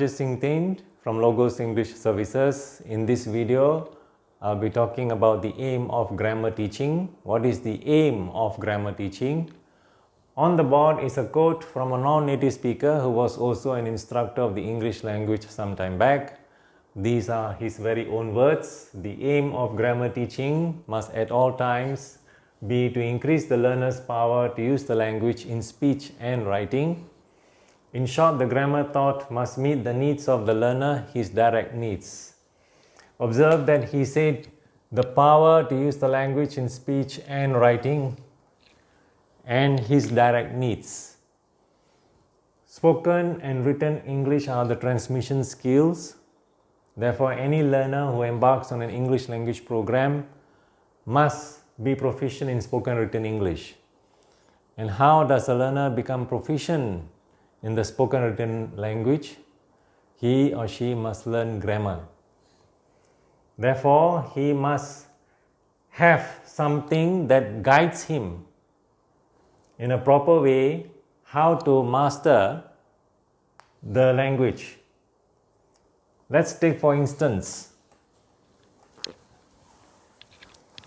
Singh Thind from Logos English Services. In this video, I'll be talking about the aim of grammar teaching. What is the aim of grammar teaching? On the board is a quote from a non-native speaker who was also an instructor of the English language some time back. These are his very own words. The aim of grammar teaching must at all times be to increase the learner's power to use the language in speech and writing. In short, the grammar taught must meet the needs of the learner, his direct needs. Observe that he said the power to use the language in speech and writing and his direct needs. Spoken and written English are the transmission skills. Therefore, any learner who embarks on an English language program must be proficient in spoken written English. And how does a learner become proficient in the spoken written language? He or she must learn grammar. Therefore, he must have something that guides him in a proper way how to master the language. Let's take for instance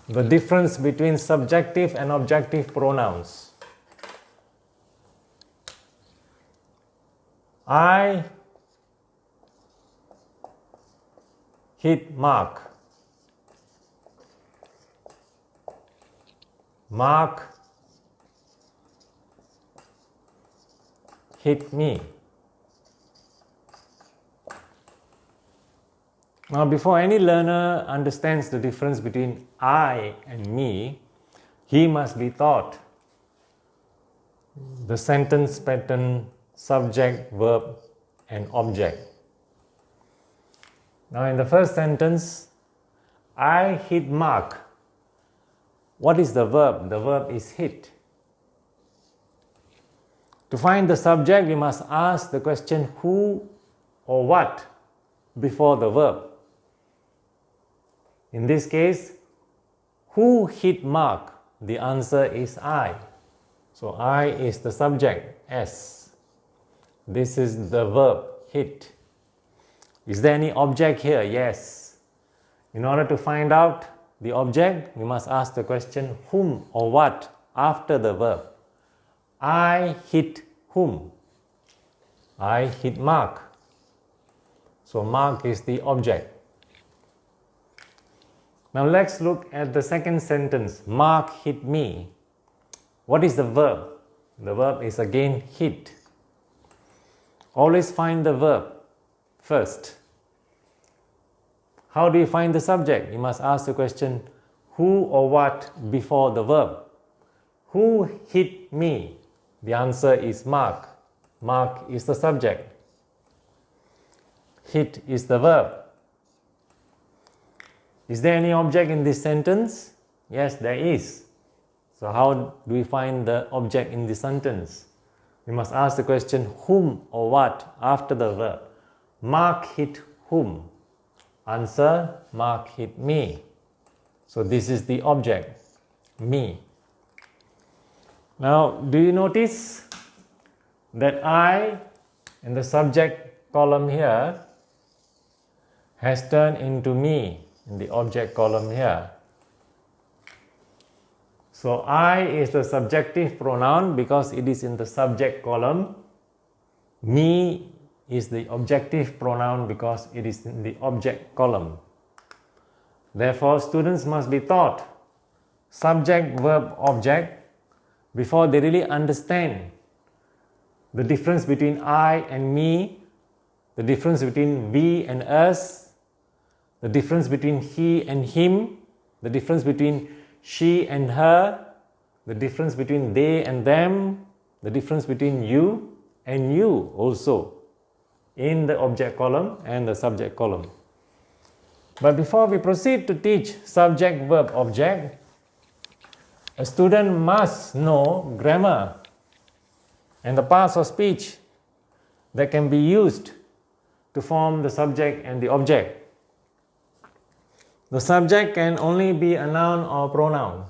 the difference between subjective and objective pronouns. I hit Mark. Mark hit me. Now, before any learner understands the difference between I and me, he must be taught the sentence pattern, subject, verb, and object. Now, in the first sentence, I hit Mark. What is the verb? The verb is hit. To find the subject, we must ask the question who or what before the verb. In this case, who hit Mark? The answer is I. So, I is the subject, S. This is the verb, hit. Is there any object here? Yes. In order to find out the object, we must ask the question whom or what after the verb. I hit whom? I hit Mark. So, Mark is the object. Now, let's look at the second sentence. Mark hit me. What is the verb? The verb is again hit. Always find the verb first. How do you find the subject? You must ask the question who or what before the verb. Who hit me? The answer is Mark. Mark is the subject. Hit is the verb. Is there any object in this sentence? Yes, there is. So how do we find the object in this sentence? We must ask the question whom or what after the verb. Mark hit whom? Answer, Mark hit me. So this is the object, me. Now, do you notice that I in the subject column here has turned into me in the object column here? So, I is the subjective pronoun because it is in the subject column. Me is the objective pronoun because it is in the object column. Therefore, students must be taught subject, verb, object before they really understand the difference between I and me, the difference between we and us, the difference between he and him, the difference between she and her, the difference between they and them, the difference between you and you also in the object column and the subject column. But before we proceed to teach subject, verb, object, a student must know grammar and the parts of speech that can be used to form the subject and the object. The subject can only be a noun or pronoun.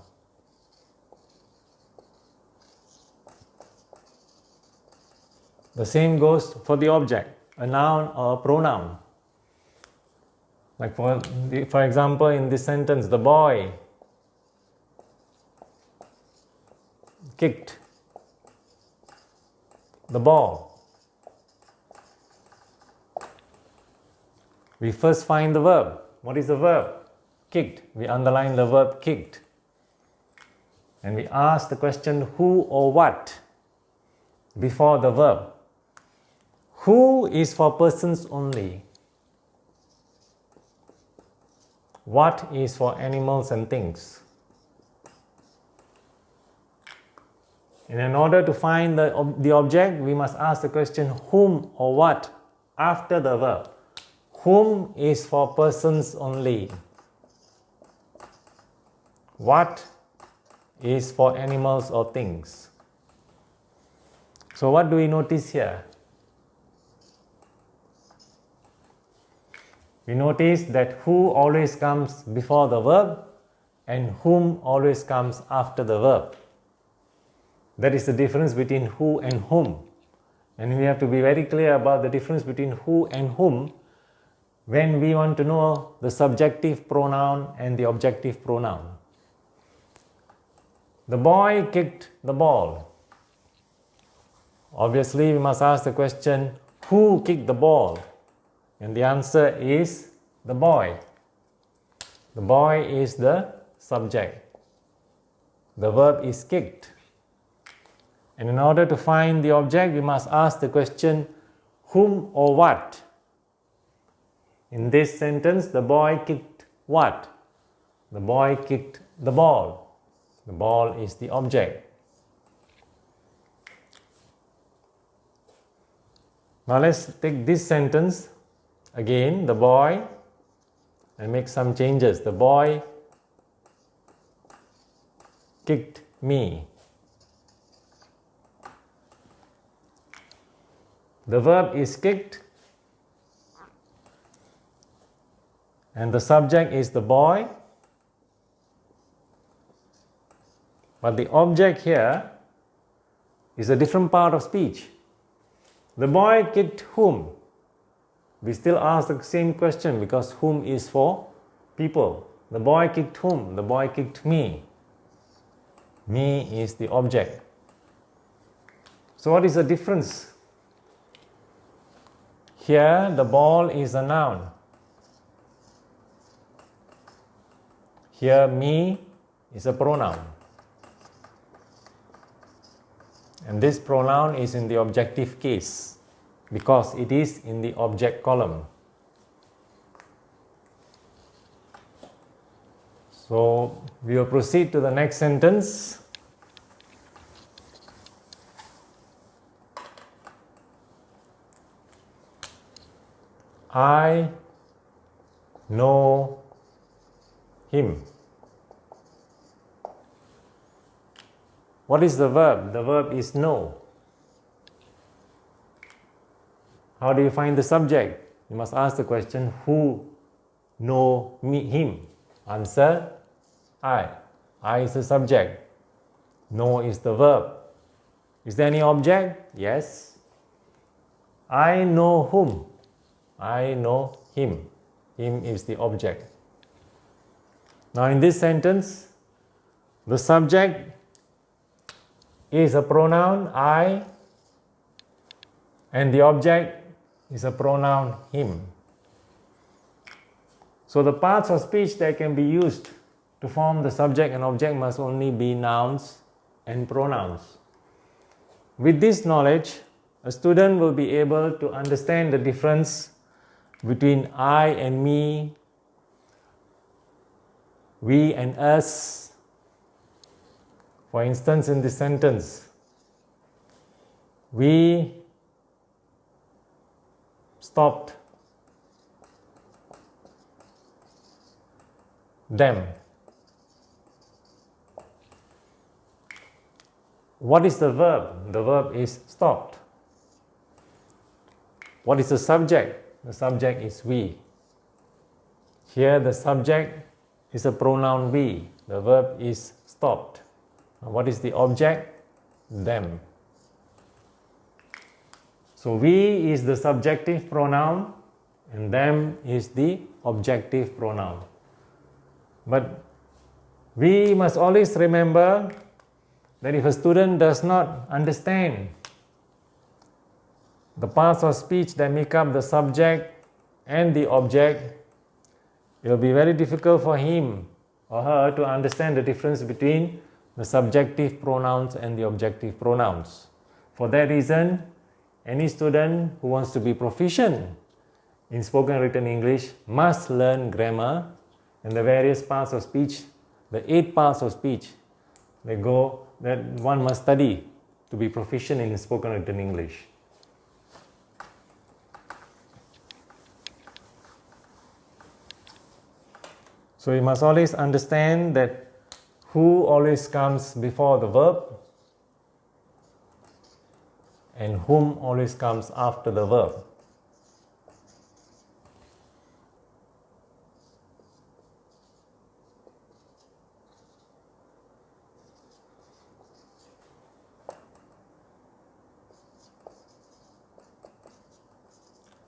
The same goes for the object. a noun or a pronoun. Like for example, in this sentence, the boy kicked the ball. We first find the verb. What is the verb? Kicked. We underline the verb kicked. And we ask the question who or what before the verb. Who is for persons only. What is for animals and things. And in order to find the object, we must ask the question whom or what after the verb. Whom is for persons only. What is for animals or things. So what do we notice here? We notice that who always comes before the verb and whom always comes after the verb. That is the difference between who and whom. And we have to be very clear about the difference between who and whom when we want to know the subjective pronoun and the objective pronoun. The boy kicked the ball. Obviously, we must ask the question, who kicked the ball? And the answer is the boy. The boy is the subject. The verb is kicked. And in order to find the object, we must ask the question, whom or what? In this sentence, the boy kicked what? The boy kicked the ball. The ball is the object. Now let's take this sentence again, the boy, and make some changes. The boy kicked me. The verb is kicked and the subject is the boy, but the object here is a different part of speech. The boy kicked whom? We still ask the same question because whom is for people. The boy kicked whom? The boy kicked me. Me is the object. So what is the difference? Here the ball is a noun. Here me is a pronoun. And this pronoun is in the objective case because it is in the object column. So we will proceed to the next sentence. I know him. What is the verb? The verb is know. How do you find the subject? You must ask the question, who know him? Answer, I. I is the subject. Know is the verb. Is there any object? Yes. I know whom? I know him. Him is the object. Now in this sentence, the subject is a pronoun I and the object is a pronoun him. So the parts of speech that can be used to form the subject and object must only be nouns and pronouns. With this knowledge, a student will be able to understand the difference between I and me, we and us. For instance, in this sentence, we stopped them. What is the verb? The verb is stopped. What is the subject? The subject is we. Here the subject is a pronoun we. The verb is stopped. What is the object? Them. So we is the subjective pronoun and them is the objective pronoun. But we must always remember that if a student does not understand the parts of speech that make up the subject and the object, it will be very difficult for him or her to understand the difference between the subjective pronouns and the objective pronouns. For that reason, any student who wants to be proficient in spoken and written English must learn grammar and the various parts of speech, the 8 parts of speech that one must study to be proficient in spoken and written English. So you must always understand that who always comes before the verb and whom always comes after the verb.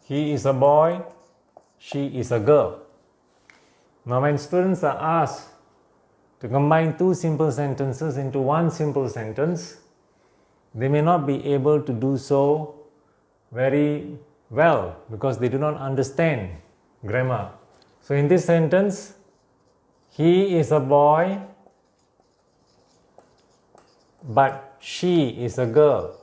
He is a boy, she is a girl. Now when students are asked to combine 2 simple sentences into 1 simple sentence, they may not be able to do so very well because they do not understand grammar. So in this sentence, he is a boy, but she is a girl.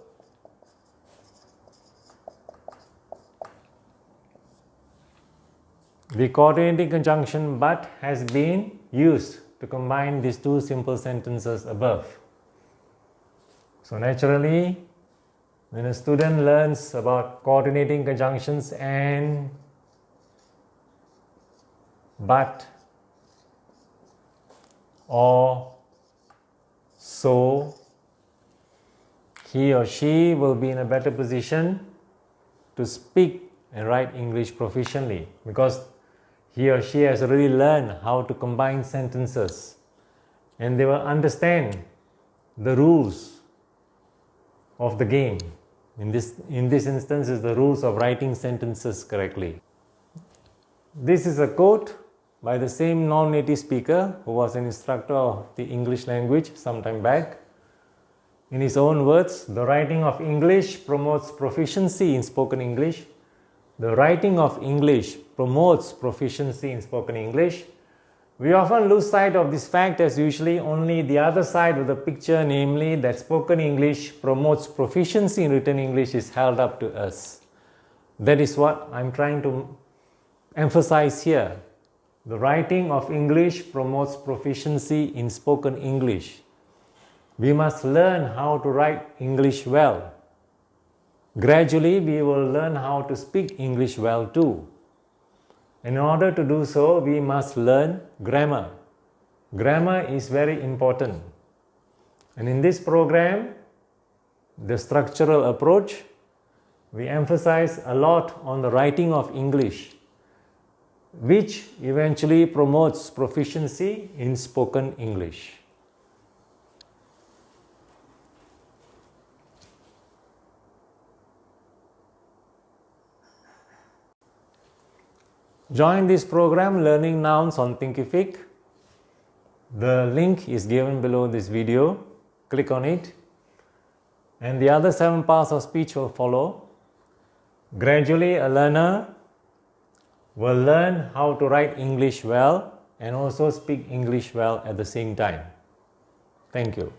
The coordinating conjunction but has been used to combine these 2 simple sentences above. So naturally, when a student learns about coordinating conjunctions and but or so, he or she will be in a better position to speak and write English proficiently because he or she has already learned how to combine sentences and they will understand the rules of the game. In this instance is the rules of writing sentences correctly. This is a quote by the same non-native speaker who was an instructor of the English language some time back. In his own words, the writing of English promotes proficiency in spoken English. The writing of English promotes proficiency in spoken English. We often lose sight of this fact as usually only the other side of the picture, namely that spoken English promotes proficiency in written English, is held up to us. That is what I'm trying to emphasize here. The writing of English promotes proficiency in spoken English. We must learn how to write English well. Gradually, we will learn how to speak English well too. In order to do so, we must learn grammar. Grammar is very important. And in this program, the structural approach, we emphasize a lot on the writing of English, which eventually promotes proficiency in spoken English. Join this program Learning Nouns on Thinkific. The link is given below this video. Click on it and the other 7 parts of speech will follow. Gradually, a learner will learn how to write English well and also speak English well at the same time. Thank you.